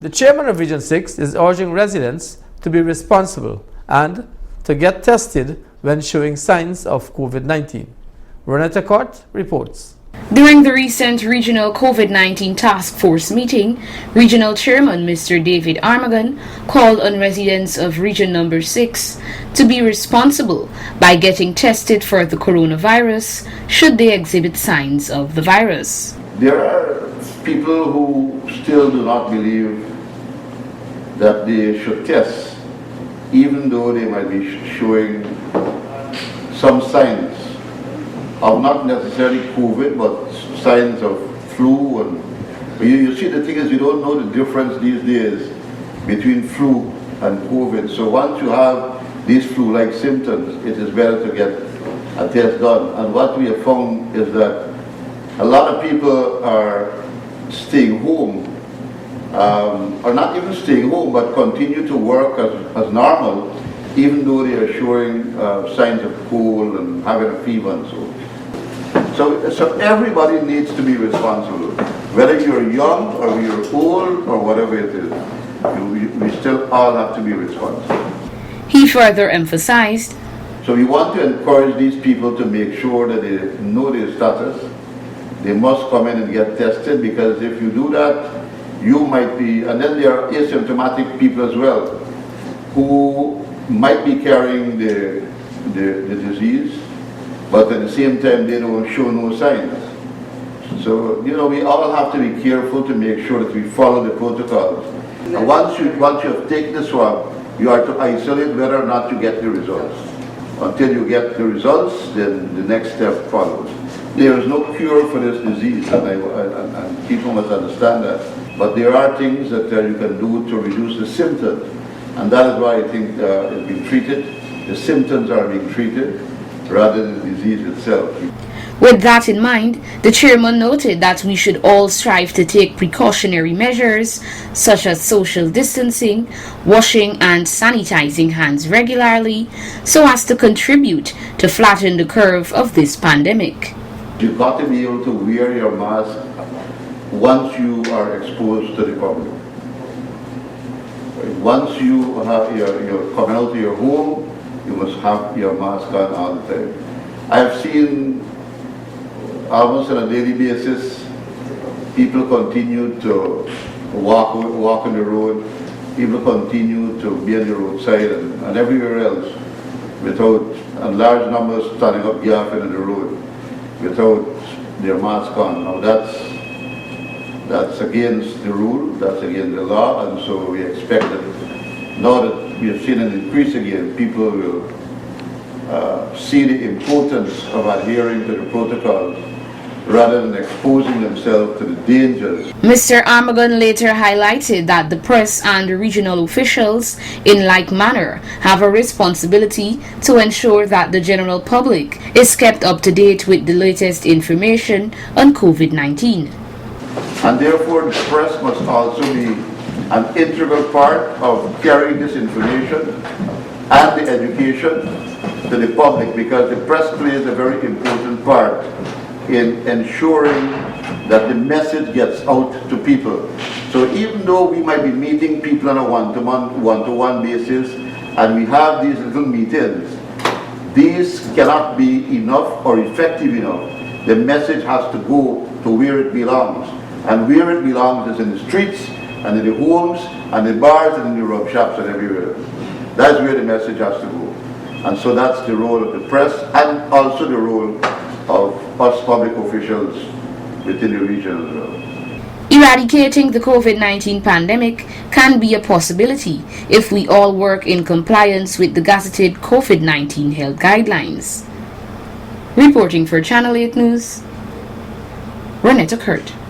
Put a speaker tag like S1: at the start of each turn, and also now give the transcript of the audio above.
S1: The chairman of Region 6 is urging residents to be responsible and to get tested when showing signs of COVID-19. Renata Court reports.
S2: During the recent Regional COVID-19 Task Force meeting, Regional Chairman Mr. David Armagon called on residents of Region Number 6 to be responsible by getting tested for the coronavirus should they exhibit signs of the virus.
S3: There are people who still do not believe that they should test, even though they might be showing some signs of not necessarily COVID, but signs of flu. And you see, the thing is, you don't know the difference these days between flu and COVID. So once you have these flu-like symptoms, it is better to get a test done. And what we have found is that a lot of people are staying home, or not even staying home, but continue to work as normal, even though they are showing signs of cold and having a fever and so. So everybody needs to be responsible, whether you're young or you're old or whatever it is. We still all have to be responsible.
S2: He further emphasized,
S3: so we want to encourage these people to make sure that they know their status. They must come in and get tested, because if you do that, you might be, and then there are asymptomatic people as well, who might be carrying the disease, but at the same time they don't show no signs. So, we all have to be careful to make sure that we follow the protocols. And once you have taken the swab, you are to isolate whether or not you get the results. Until you get the results, then the next step follows. There is no cure for this disease, and people must understand that. But there are things that you can do to reduce the symptoms, and that is why I think it's being treated. The symptoms are being treated rather than the disease itself.
S2: With that in mind, the chairman noted that we should all strive to take precautionary measures such as social distancing, washing and sanitizing hands regularly, so as to contribute to flatten the curve of this pandemic.
S3: You've got to be able to wear your mask once you are exposed to the public. Once you're coming out of your home, you must have your mask on all the time. I have seen almost on a daily basis, people continue to walk on the road, people continue to be on the roadside and everywhere else and large numbers standing up gaffing on the road without their mask on. Now that's against the rule, that's against the law, and so we expect that now that we have seen an increase again, people will see the importance of adhering to the protocols rather than exposing themselves to the dangers.
S2: Mr. Armagon later highlighted that the press and regional officials, in like manner, have a responsibility to ensure that the general public is kept up to date with the latest information on COVID-19.
S3: And therefore, the press must also be an integral part of carrying this information and the education to the public, because the press plays a very important part in ensuring that the message gets out to people. So even though we might be meeting people on a one-to-one basis, and we have these little meetings, these cannot be enough or effective enough. The message has to go to where it belongs. And where it belongs is in the streets, and in the homes, and the bars, and in the rub shops, and everywhere. That's where the message has to go. And so that's the role of the press, and also the role of us public officials within the region as well.
S2: Eradicating the COVID-19 pandemic can be a possibility if we all work in compliance with the gazetted COVID-19 health guidelines. Reporting for Channel 8 News, Renata Court.